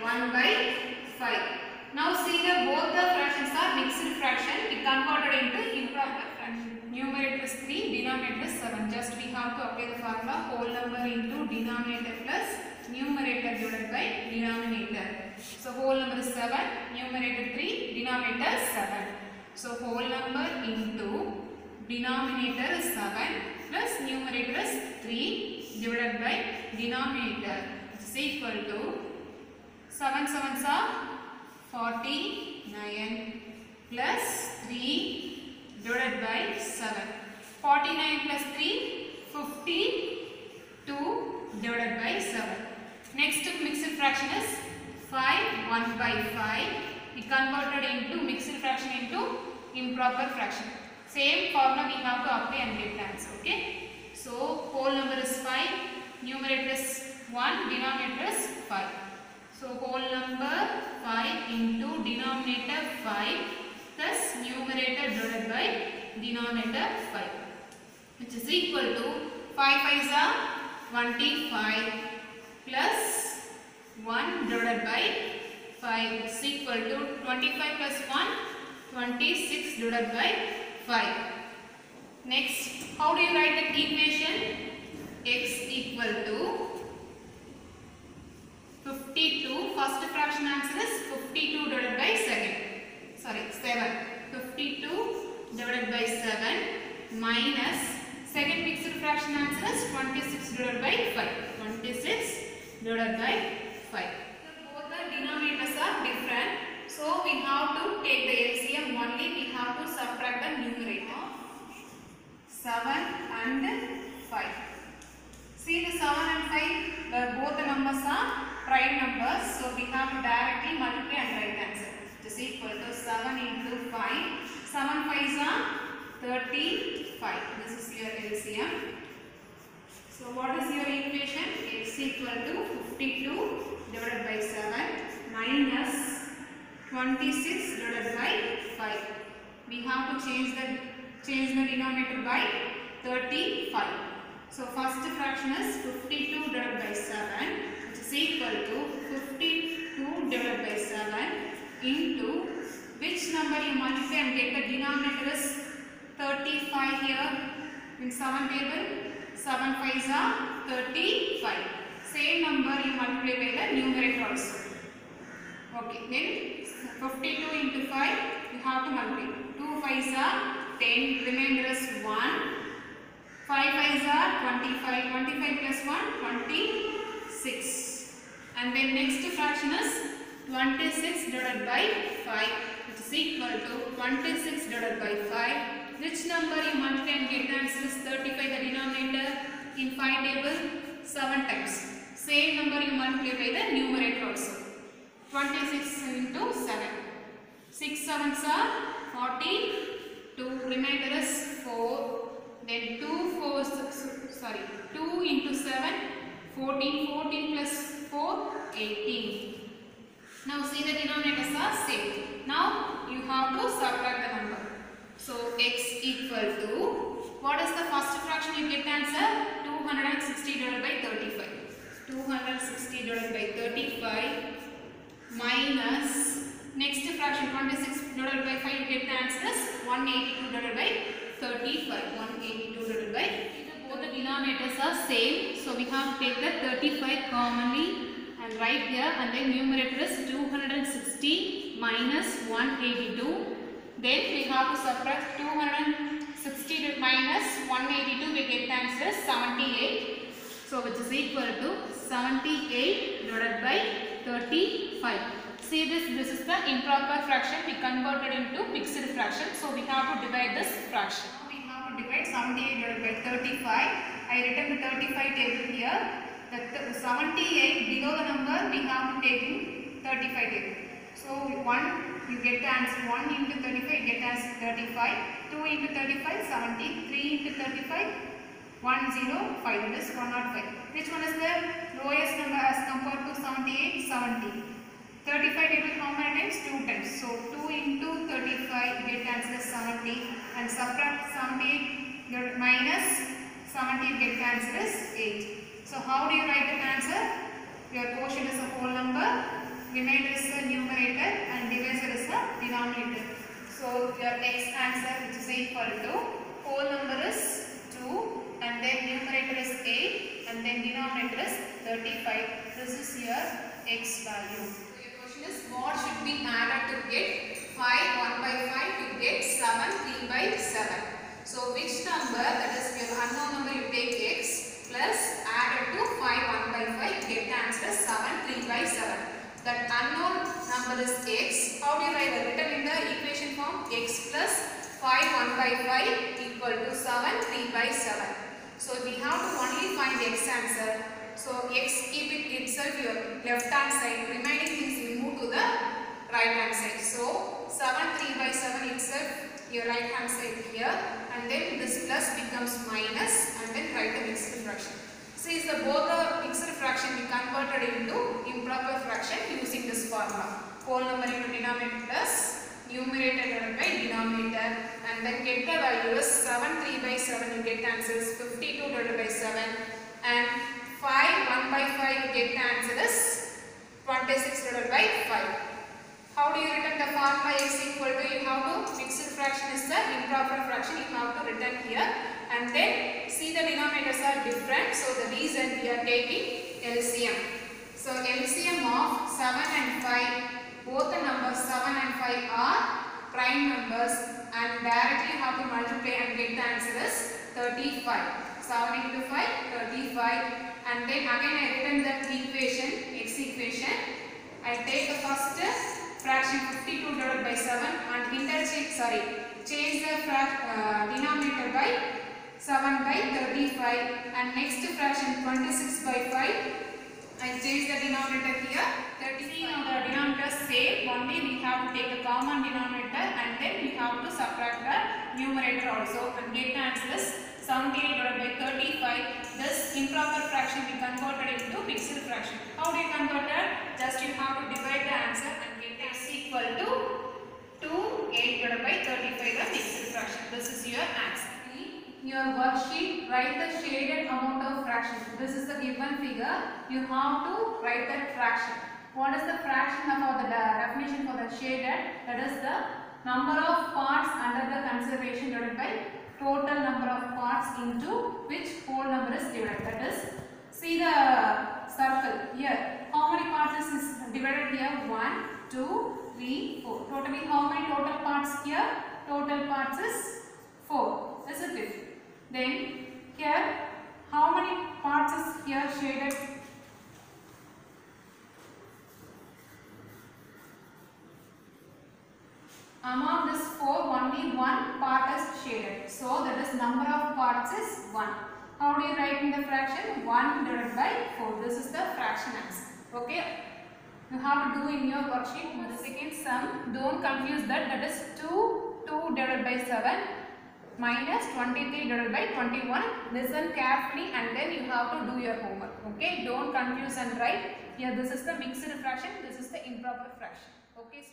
1 by 5. Now see that both the fractions are mixed fraction. We converted into improper fraction. Numerator is 3, denominator is 7. Just we have to apply the formula whole number into denominator plus numerator divided by denominator. So whole number is 7, numerator 3, denominator 7. So whole number into denominator is 7 plus numerator is 3 divided by denominator is equal to 7 sevens are 49 plus 3 divided by 7. 49 plus 3, 52 divided by 7. Next mixed fraction is 5, 1 by 5. We converted into mixed fraction into improper fraction. Same formula we have to apply and get the answer. Okay. So whole number is 5, numerator is 1, denominator is 5. So whole number 5 into denominator 5 plus numerator divided by denominator 5, which is equal to 5 5s are 25 plus 1 divided by 5 is equal to 25 plus 1, 26 divided by 5. Next, how do you write the equation? X equal to 52. First fraction answer is 52 divided by 7. 52 divided by 7 minus second mixed fraction answer is 26 divided by 5. 26 divided by 5. Both the denominators are different. So we have to take the LCM only. We have to subtract the numerator. 7 and 5. See the 7 and 5, both the numbers are prime numbers. So we have to directly multiply and write answer. This is equal to 7 into 5. 7 5s are 35. This is your LCM. So what is your equation? X equal to 52 divided by 7 minus 26 divided by 5. We have to change the denominator by 35. So first fraction is 52 divided by 7, which is equal to 52 divided by 7 into which number you multiply and get the denominator is 35 here in 7 table. 7 5s are 35. Same number you multiply by the numerator also. Okay, then 52 into 5 you have to multiply. 2 5s are 10, remainder is 1. 5 5s are 25, 25 plus 1, 26. And then next fraction is 26 divided by 5, which is equal to 26 divided by 5. Which number you multiply and get the answer is 35, the denominator in 5 table 7 times. Same number you multiply by the numerator also. 26 into 7. 6 7s are 42, remainder is 4. Then 2 into 7, 14, 14 plus 4, 18. Now see the denominators are same. Now you have to subtract the number. So x equal to, what is the first fraction you get answer? 260 divided by 35. 260 divided by 35 minus next fraction 26 divided by 5 you get the answer is 182 divided by 35. 182 divided by, both the denominators are same. So we have to take the 35 commonly and write here, and then numerator is 260 minus 182. Then we have to subtract 260 minus 182, we get the answer is 78. So which is equal to 78 divided by 35. See this is the improper fraction. We converted into mixed fraction. So we have to divide this fraction. We have to divide 78 divided by 35. I written the 35 table here. The 78 below the number we have to take in 35 table. So 1 you get the answer, 1 into 35 you get the answer 35. 2 into 35 70. 3 into 35 105, that is 105. Which one is the lowest number as compared to 78? 70. 35 table how many times? 2 times. So 2 into 35 get answer is 70, and subtract 78 minus 70 get answer is 8. So how do you write the answer? Your quotient is a whole number. We remainder is the numerator and divisor is the denominator. So your x answer, which is equal to whole number is 2 and then numerator is 8 and then denominator is 35. This is your x value. So your question is what should be added to get 5 1 by 5 to get 7 3 by 7. So which number, that is your unknown number, you take x plus added to 5 1 by 5, get the answer 7 3 by 7. That unknown number is x. How do you write it? Written in the equation form, x plus 5 1 by 5 equal to 7 3 by 7. So we have to only find the x answer. So x, keep it itself your left hand side, remaining things we move to the right hand side. So 7 3 by 7 itself your right hand side here, and then this plus becomes minus and then write the mixed fraction. See, so both the mixed fraction we converted into improper fraction using this formula. Whole number into denominator plus numerator divided by denominator, and then get the value is 7 3 by 7, you get the answer is 52 divided by 7, and 5 1 by 5 you get the answer is 26 divided by 5. How do you written the formula x equal to, you have to, mixed fraction is the improper fraction, you have to written here, and then see the denominators are different, so the reason we are taking LCM. So LCM of 7 and 5, both the numbers 7 and 5 are prime numbers, and directly you have to multiply and get the answer is 35. 7 into 5, 35, and then again I written the equation, x equation. I take the first fraction 52 divided by 7 and change the denominator by 7 by 35, and next fraction 26 by 5, I change the denominator here 35. Now the denominator is same, only we have to take the common denominator and then we have to subtract the numerator also, and get the answer is 78 divided by 35. This improper fraction we converted into mixed fraction. How do you convert it? Just you have to divide the answer and get x equal to 2 8 divided by 35, the mixed fraction. This is your answer. In your worksheet, write the shaded amount of fraction. This is the given figure. You have to write that fraction. What is the fraction of the definition for the shaded? That is the number of parts under the consideration divided by total number of parts into which whole number is divided. That is, see the circle here. How many parts is divided here? 1, 2, 3, 4. Totally how many total parts here? Total parts is 4. Isn't it? Then here, how many parts is here shaded? Among this 4, only one part is shaded. So that is number of parts is 1. How do you write in the fraction? 1 divided by 4. This is the fraction answer. Okay. You have to do in your worksheet. In the second sum, don't confuse that. That is 2 divided by 7 minus 23 divided by 21. Listen carefully and then you have to do your homework. Okay. Don't confuse and write. Here this is the mixed fraction. This is the improper fraction. Okay.